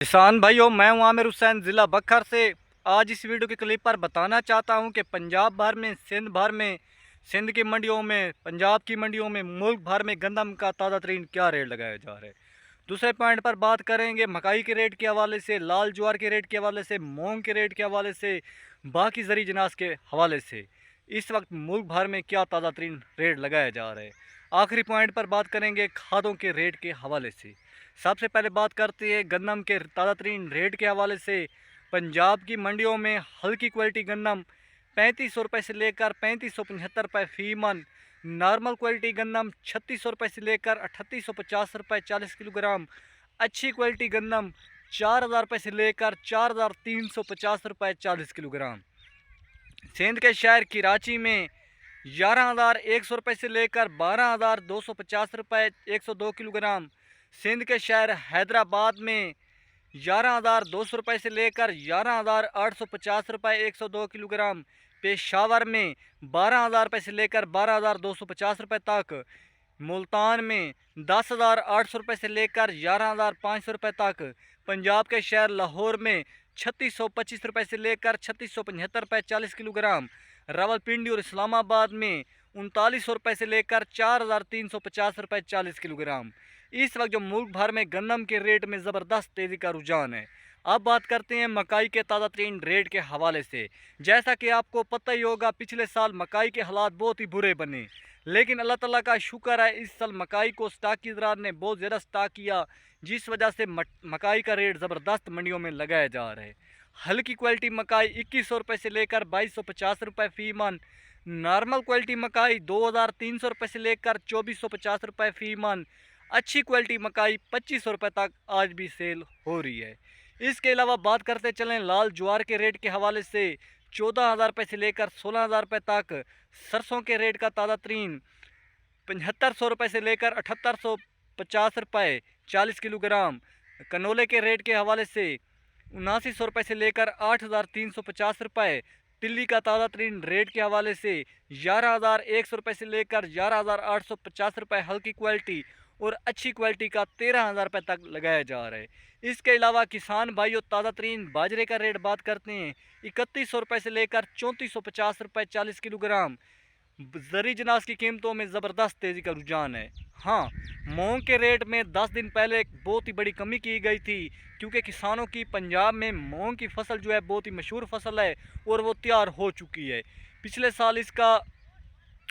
किसान भाइयों, मैं हूं आमिर हुसैन, ज़िला बखर से। आज इस वीडियो के क्लिप पर बताना चाहता हूं कि पंजाब भर में, सिंध भर में, सिंध की मंडियों में, पंजाब की मंडियों में, मुल्क भर में गंदम का ताज़ा तरीन क्या रेट लगाया जा रहा है। दूसरे पॉइंट पर बात करेंगे मकाई के रेट के हवाले से, लाल ज्वार के रेट के हवाले से, मूंग के रेट के हवाले से, बाकी ज़री जिनास के हवाले से इस वक्त मुल्क भर में क्या ताज़ा तरीन रेट लगाया जा रहा है। आखिरी पॉइंट पर बात करेंगे खादों के रेट के हवाले से। सबसे पहले बात करते हैं गंदम के ताज़ा तरीन रेट के हवाले से। पंजाब की मंडियों में हल्की क्वालिटी गंदम 3500 रुपये से लेकर 3575 फ़ी मन, नॉर्मल क्वालिटी गंदम 3600 रुपये से लेकर 3850 रुपये 40 किलोग्राम, अच्छी क्वालिटी गंदम 4000 रुपये से लेकर 4350 रुपये 40 किलोग्राम। सिंध के शहर कराची में 11,100 रुपये से लेकर 12,250 रुपये 102 किलोग्राम। सिंध के शहर हैदराबाद में 11,200 रुपये से लेकर 11,850 रुपये 102 किलोग्राम। पेशावर में 12,000 रुपये से लेकर 12,250 रुपये तक। मुल्तान में 10,800 रुपये से लेकर 11,500 रुपये तक। पंजाब के शहर लाहौर में 3625 रुपये से लेकर 3675 रुपये 40 किलोग्राम। रावलपिंडी और इस्लामाबाद में 3900 रुपये से लेकर 4,350 रुपये 40 किलोग्राम। इस वक्त जो मुल्क भर में गंदम के रेट में ज़बरदस्त तेज़ी का रुझान है। अब बात करते हैं मकाई के ताज़ा तरीन रेट के हवाले से। जैसा कि आपको पता ही होगा, पिछले साल मकाई के हालात बहुत ही बुरे बने, लेकिन अल्लाह ताला का शुक्र है इस साल मकाई को स्टाकीदार ने बहुत ज़्यादा स्टाक किया, जिस वजह से मकाई का रेट ज़बरदस्त मंडियों में लगाया जा रहा है। हल्की क्वालिटी मकाई 2100 रुपये से लेकर 2250 रुपये फ़ी मन, नॉर्मल क्वालिटी मकाई 2300 रुपये से लेकर 2450 रुपये फ़ी मन, अच्छी क्वालिटी मकाई 2500 रुपये तक आज भी सेल हो रही है। इसके अलावा बात करते चलें लाल ज्वार के रेट के हवाले से। 14,000 रुपये से लेकर 16,000 रुपये तक। सरसों के रेट का ताज़ा तरीन 7500 रुपये से लेकर 7850 रुपये 40 किलोग्राम। कनोले के रेट के हवाले से 7900 रुपये से लेकर 8,350 रुपये। तिल्ली का ताज़ा तरीन रेट के हवाले से 11,100 रुपये से लेकर 11,850 रुपये हल्की क्वालिटी, और अच्छी क्वालिटी का 13,000 रुपये तक लगाया जा रहा है। इसके अलावा किसान भाइयों, ताज़ा तरीन बाजरे का रेट बात करते हैं। 3100 रुपये से लेकर 3450 रुपये 40 किलोग्राम। ज़री जनास की कीमतों में ज़बरदस्त तेज़ी का रुझान है। हाँ, मूंग के रेट में 10 दिन पहले बहुत ही बड़ी कमी की गई थी, क्योंकि किसानों की पंजाब में मूंग की फसल जो है बहुत ही मशहूर फसल है और वो तैयार हो चुकी है। पिछले साल इसका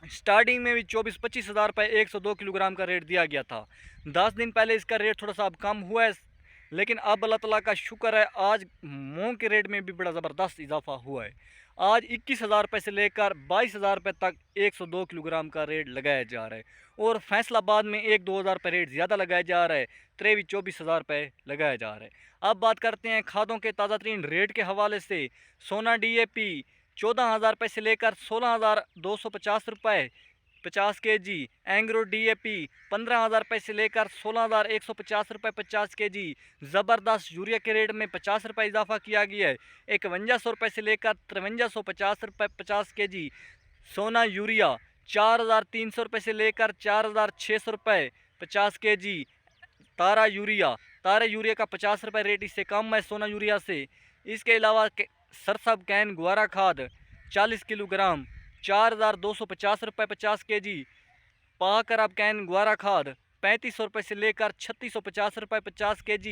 स्टार्टिंग में भी 24-25 हज़ार रुपये 102 किलोग्राम का रेट दिया गया था। 10 दिन पहले इसका रेट थोड़ा सा अब कम हुआ है, लेकिन अब अल्लाह ताला का शुक्र है आज मूंग के रेट में भी बड़ा ज़बरदस्त इजाफा हुआ है। आज 21,000 रुपये से लेकर 22,000 रुपये तक 102 किलोग्राम का रेट लगाया जा रहा है, और फैसलाबाद में 1-2 हज़ार रुपये रेट ज़्यादा लगाया जा रहा है, 23-24 हज़ार रुपये लगाया जा रहा है। अब बात करते हैं खादों के ताज़ा तरीन रेट के हवाले से। सोना DAP 14,000 रुपये से लेकर 16,250 रुपये 50 kg। एंग्रो DAP 15,000 रुपये से लेकर 16,150 रुपये 50 kg। ज़बरदस्त यूरिया के रेट में 50 रुपये इजाफा किया गया है। 5100 रुपये से लेकर 5350 रुपये 50 kg। सोना यूरिया 4,300 रुपये से लेकर 4,600 रुपये 50 kg। तारा यूरिया का 50 रुपये रेट इससे कम है सोना यूरिया से। इसके अलावा सरसब कैन गुआरा खाद 40 किलोग्राम 4,250 रुपये 50 kg। पाकर अब कैन गुआरा खाद 3500 रुपये से लेकर 3650 रुपये 50 kg।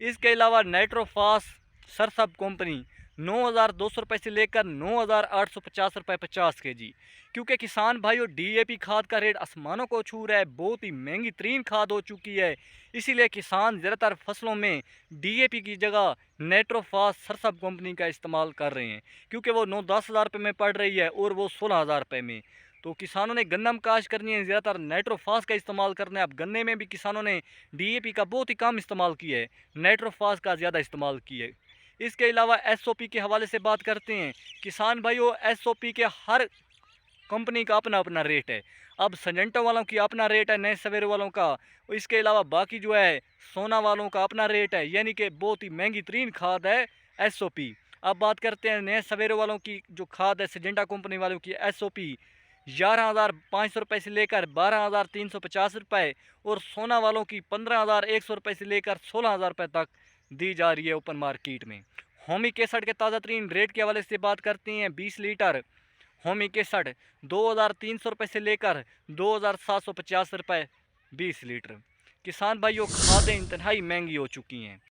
इसके अलावा नाइट्रोफास सरसब कंपनी 9,200 रुपये से लेकर 9,850 रुपये 50 kg। क्योंकि किसान भाइयों, DAP खाद का रेट आसमानों को छू रहा है, बहुत ही महंगी तरीन खाद हो चुकी है, इसीलिए किसान ज़्यादातर फसलों में DAP की जगह नाइट्रोफास सरसब कंपनी का इस्तेमाल कर रहे हैं, क्योंकि वो 9-10 हज़ार रुपये में पड़ रही है और वो 16,000 रुपये में। तो किसानों ने गन्नम काश्त करनी है, ज़्यादातर नाइट्रोफास का इस्तेमाल करना है। अब गन्ने में भी किसानों ने DAP का बहुत ही कम इस्तेमाल किया है, नाइट्रोफास का ज़्यादा इस्तेमाल किया है। इसके अलावा SOP के हवाले से बात करते हैं। किसान भाइयों, SOP के हर कंपनी का अपना अपना रेट है। अब सजेंटो वालों की अपना रेट है, नए सवेरे वालों का। इसके अलावा बाकी जो है सोना वालों का अपना रेट है, यानी कि बहुत ही महंगी तरीन खाद है SOP। अब बात करते हैं नए सवेरे वालों की जो खाद है, सजेंटा कंपनी वालों की SOP 11,500 रुपये से लेकर 12,350 रुपये, और सोना वालों की 15,100 रुपये से लेकर 16,000 रुपये तक दी जा रही है ओपन मार्केट में। होमी केसट के ताज़ा तरीन रेट के हवाले से बात करते हैं। 20 लीटर होमी केसट 2300 रुपये से लेकर 2750 रुपये 20 लीटर। किसान भाइयों, खादें इंतहाई महंगी हो चुकी हैं।